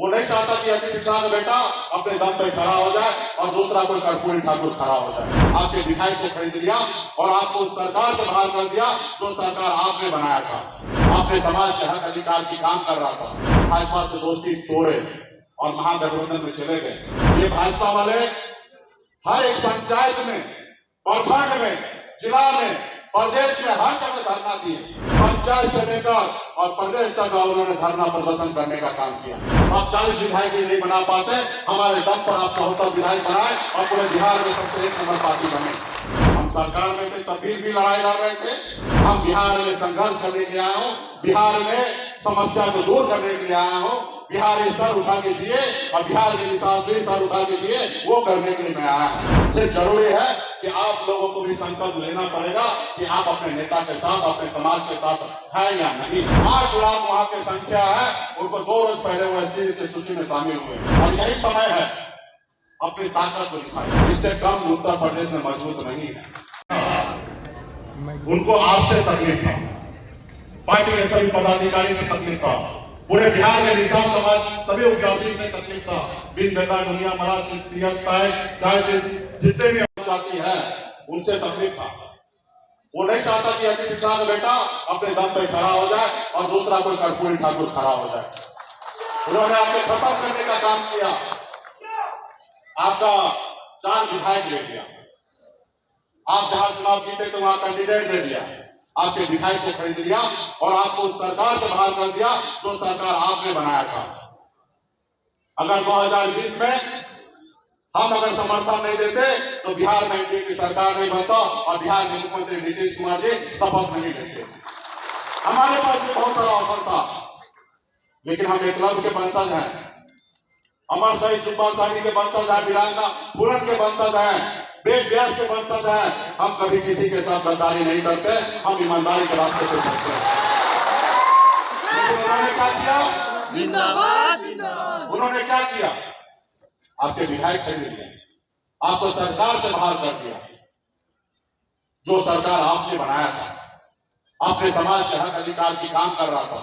वो नहीं चाहता कि अति पिछड़ा का बेटा अपने दम पे खड़ा हो जाए और दूसरा कोई कर्पूरी ठाकुर खड़ा हो जाए। आपके विधायक को खरीद लिया और आपको उस सरकार से बाहर कर दिया जो सरकार आपने बनाया था। आपने समाज के हक अधिकार की काम कर रहा था। भाजपा से दोस्ती तोड़े और महागठबंधन में चले गए। ये भाजपा वाले हर एक पंचायत में, प्रखंड में, जिला में, प्रदेश में हर जगह धरना दिए। पंचायत से लेकर और प्रदेश तक उन्होंने धरना प्रदर्शन करने का काम किया। आप 40 विधायक नहीं बना पाते, हमारे दम पर आप 74 विधायक बनाए और पूरे बिहार में सबसे एक नंबर पार्टी बने। हम सरकार में थे तब भी लड़ाई लड़ रहे थे। हम बिहार में संघर्ष करने के लिए आया हूँ, बिहार में समस्या को दूर करने के लिए आया हूँ। बिहारी सर उठा के जिए और बिहार के निशान भी सर उठा के जिए, वो करने के लिए मैं आया हूँ। इससे जरूरी है कि आप लोगों को भी संकल्प लेना पड़ेगा कि आप अपने नेता के साथ, अपने समाज के साथ है या नहीं। 8 लाख वहाँ की संख्या है, उनको 2 रोज पहले वो एससी की सूची में शामिल हुए और यही समय है अपनी ताकत को दिखाए। इससे कम उत्तर प्रदेश में मजबूत नहीं है। उनको आपसे तकलीफ था, पार्टी के सभी पदाधिकारी से तकलीफ था, पूरे बिहार में निषाद समाज सभी उपजाति से तकलीफ था। बिन बेटा दुनिया मरा चाहे जितने भी उपजाति है उनसे तकलीफ था। वो नहीं चाहता कि अति पिछड़ा का बेटा अपने दम पे खड़ा हो जाए और दूसरा कोई कर्पूरी ठाकुर खड़ा हो जाए। उन्होंने आपको खत्म करने का काम किया। आपका 4 विधायक ले लिया। आप जहां चुनाव जीते तो वहां कैंडिडेट दे दिया। आपके विधायक को खरीद लिया और आपको उस सरकार से बाहर कर दिया जो सरकार आपने बनाया था। अगर 2020 में हम अगर समर्थन नहीं देते तो बिहार में एनडीए की सरकार नहीं बनता और बिहार के मुख्यमंत्री नीतीश कुमार जी शपथ नहीं लेते। हमारे पास भी बहुत सारा अवसर था, लेकिन हम एकलव्य के वंशज हैं, अमर शहीद जुब्बा साहनी के वंशज हैं, वीरांगना पूरन के वंशज हैं, वेद व्यास के वंशज हैं। हम कभी किसी के साथ गद्दारी नहीं करते, हम ईमानदारी के रास्ते पे चलते हैं। लेकिन उन्होंने क्या किया? जिंदाबाद जिंदाबाद। उन्होंने क्या किया? आपके विधायक खरीद लिया, आपको सरकार से बाहर कर दिया जो सरकार आपने बनाया था। अपने समाज के हक अधिकार की काम कर रहा था।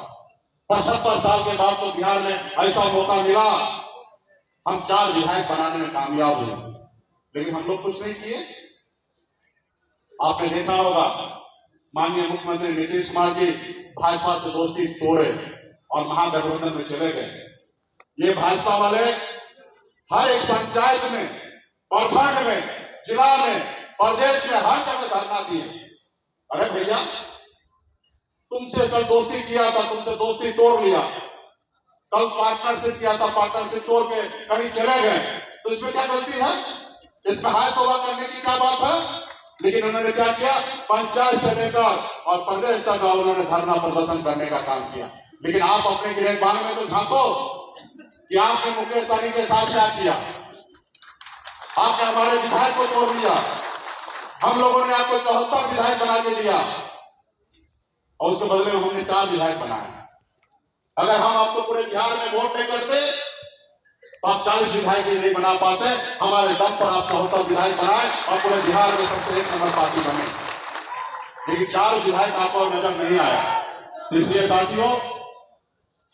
75 साल के बाद तो बिहार में ऐसा मौका मिला, हम 4 विधायक बनाने में कामयाब हुए, लेकिन हम लोग कुछ नहीं किए। आपने देखा होगा माननीय मुख्यमंत्री नीतीश कुमार जी भाजपा से दोस्ती तोड़े और महागठबंधन में चले गए। ये भाजपा वाले हर एक पंचायत में, प्रखंड में, जिला में, प्रदेश में हर जगह धरना दिए। अरे भैया, तुमसे कल दोस्ती किया था, तुमसे दोस्ती तोड़ लिया। कल पार्टनरशिप किया था, पार्टनरशिप तोड़ के कहीं चले गए, तो इसमें क्या गलती है? इसमें हाथ तौबा करने की क्या बात है? लेकिन उन्होंने क्या किया? पंचायत से लेकर और प्रदेश तक उन्होंने धरना प्रदर्शन करने का काम किया। लेकिन आप अपने गिरफ्तार में तो झांको कि आपने मुकेश सहनी के साथ क्या किया। आपने हमारे विधायक को तोड़ दिया। हम लोगों ने आपको 74 विधायक बना के दिया और उसके बदले में हमने 4 विधायक बनाए। अगर हम आपको पूरे बिहार में वोट नहीं करते तो आप 40 विधायक नहीं बना पाते। हमारे दम पर आप 74 विधायक बनाए और पूरे बिहार में सबसे एक नंबर पार्टी बने। लेकिन 4 विधायक आपको नजर नहीं आया। इसलिए साथियों,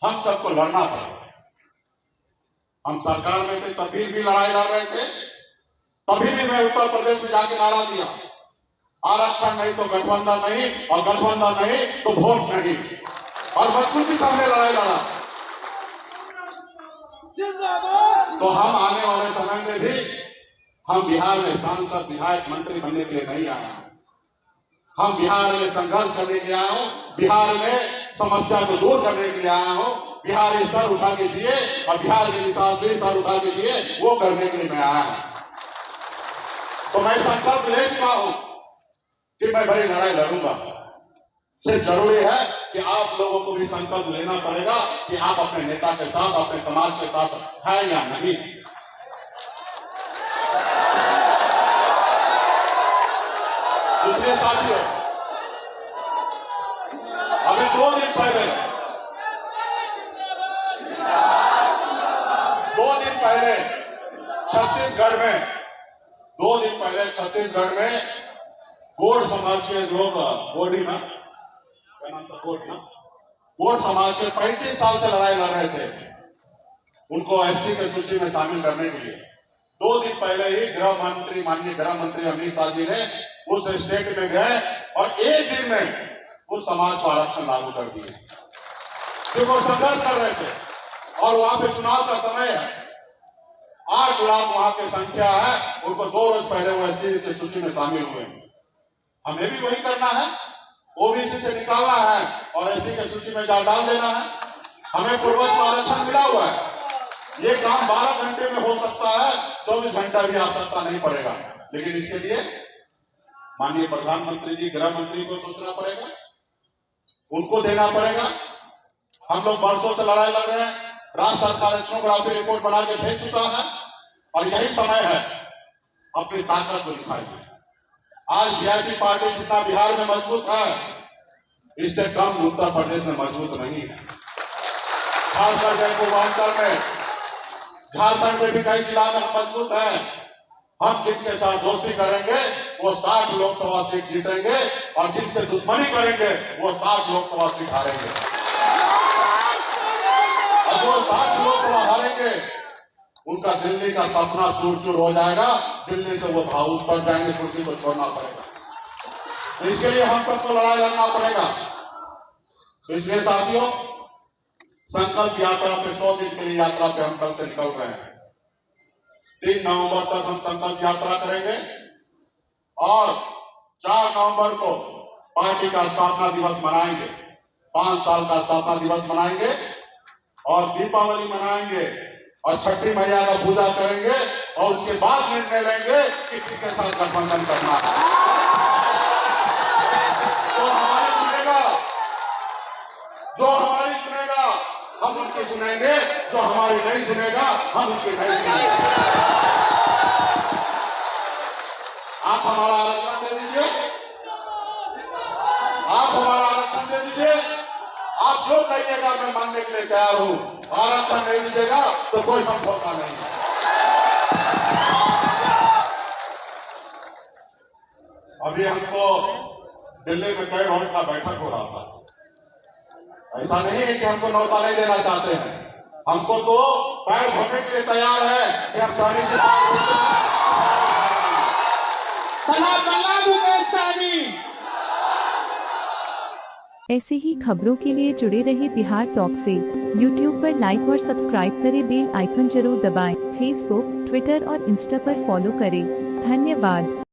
हम सबको लड़ना पड़ेगा। हम सरकार में थे तभी भी लड़ाई लड़ रहे थे। तभी भी मैं उत्तर प्रदेश में जाके नारा दिया, आरक्षण नहीं तो गठबंधन नहीं, और गठबंधन नहीं तो वोट नहीं। और मजबूती से हमने लड़ाई लड़ा। तो हम आने वाले समय में भी हम बिहार में सांसद, विधायक, मंत्री बनने के लिए नहीं आए हैं। हम बिहार में संघर्ष करने के लिए आया हूँ, बिहार में समस्या को दूर करने के लिए आया हूँ। बिहारी सर उठा के जिए और बिहार के निशान भी सर उठा के जिए, वो करने के लिए मैं आया हूँ। तो मैं संकल्प ले चुका हूँ कि मैं बड़ी लड़ाई लड़ूंगा। इससे जरूरी है कि आप लोगों को भी संकल्प लेना पड़ेगा कि आप अपने नेता के साथ, अपने समाज के साथ है या नहीं। इसलिए साथियों, अभी 2 दिन पहले 2 दिन पहले छत्तीसगढ़ में 2 दिन पहले छत्तीसगढ़ में गोड़ समाज के लोग, गोड़ी ना क्या नाम था, गोड़ समाज के 35 साल से लड़ाई लड़ रहे थे। उनको एससी की सूची में शामिल करने के लिए 2 दिन पहले ही माननीय गृह मंत्री अमित शाह जी ने उस स्टेट में गए और 1 दिन में उस समाज को आरक्षण लागू कर दिए, क्योंकि वो संघर्ष कर रहे थे और वहां पे चुनाव का समय है। 8 लाख वहां की संख्या है, उनको 2 रोज पहले वो एससी की सूची में शामिल हुए। हमें भी वही करना है, ओबीसी से निकालना है और एससी की सूची में डाल देना है। हमें पूर्वज को आरक्षण मिला हुआ है, ये काम 12 घंटे में हो सकता है, 24 घंटा भी आवश्यकता नहीं पड़ेगा, लेकिन इसके लिए माननीय प्रधानमंत्री जी, गृह मंत्री को सोचना पड़ेगा, उनको देना पड़ेगा। हम लोग वर्षों से लड़ाई लड़ रहे हैं, राज्य सरकार एथनोग्राफी रिपोर्ट बना के भेज चुका है और यही समय है अपनी ताकत को दिखाएंगे। आज वीआईपी पार्टी जितना बिहार में मजबूत है, इससे कम उत्तर प्रदेश में मजबूत नहीं है। खासकर पूर्वांचल में, झारखंड में भी कई जिला में हम मजबूत हैं। हम जिनके साथ दोस्ती करेंगे वो 60 लोकसभा सीट जीतेंगे और जिनसे दुश्मनी करेंगे वो 60 लोकसभा सीट हारेंगे। और जो 60 लोकसभा हारेंगे उनका दिल्ली का सपना चूर चूर हो जाएगा, दिल्ली से वो भाव उतर जाएंगे, कुर्सी को छोड़ना पड़ेगा। तो इसके लिए हम सबको लड़ाई लड़ना पड़ेगा। तो इसलिए साथियों, संकल्प यात्रा पे 100 दिन के लिए यात्रा पे हम कल से निकल रहे हैं। 3 नवंबर तक हम संकल्प यात्रा करेंगे और 4 नवंबर को पार्टी का स्थापना दिवस मनाएंगे, 5 साल का स्थापना दिवस मनाएंगे और दीपावली मनाएंगे और छठी मैया का पूजा करेंगे और उसके बाद निर्णय लेंगे कि किसके साथ गठबंधन करना है। जो हमारी सुनेगा हम उनकी सुनेंगे, जो हमारी नहीं सुनेगा हम उनकी नहीं सुनेंगे। आप हमारा आरक्षण दे दीजिए, आप हमारा आरक्षण दे दीजिए। आप जो कहिएगा मैं मानने के लिए तैयार हूं। आरक्षण नहीं दीजिएगा तो कोई समझौता नहीं। अभी हमको दिल्ली में कई रोड का बैठक हो रहा था। ऐसा नहीं है कि हमको न्योता नहीं देना चाहते हैं, हमको तो पैर धोने के लिए तैयार है कि हम सारी ऐसे ही खबरों के लिए जुड़े रहे बिहार टॉक से। यूट्यूब पर लाइक और सब्सक्राइब करें, बेल आइकन जरूर दबाएं। फेसबुक, ट्विटर और इंस्टा पर फॉलो करें। धन्यवाद।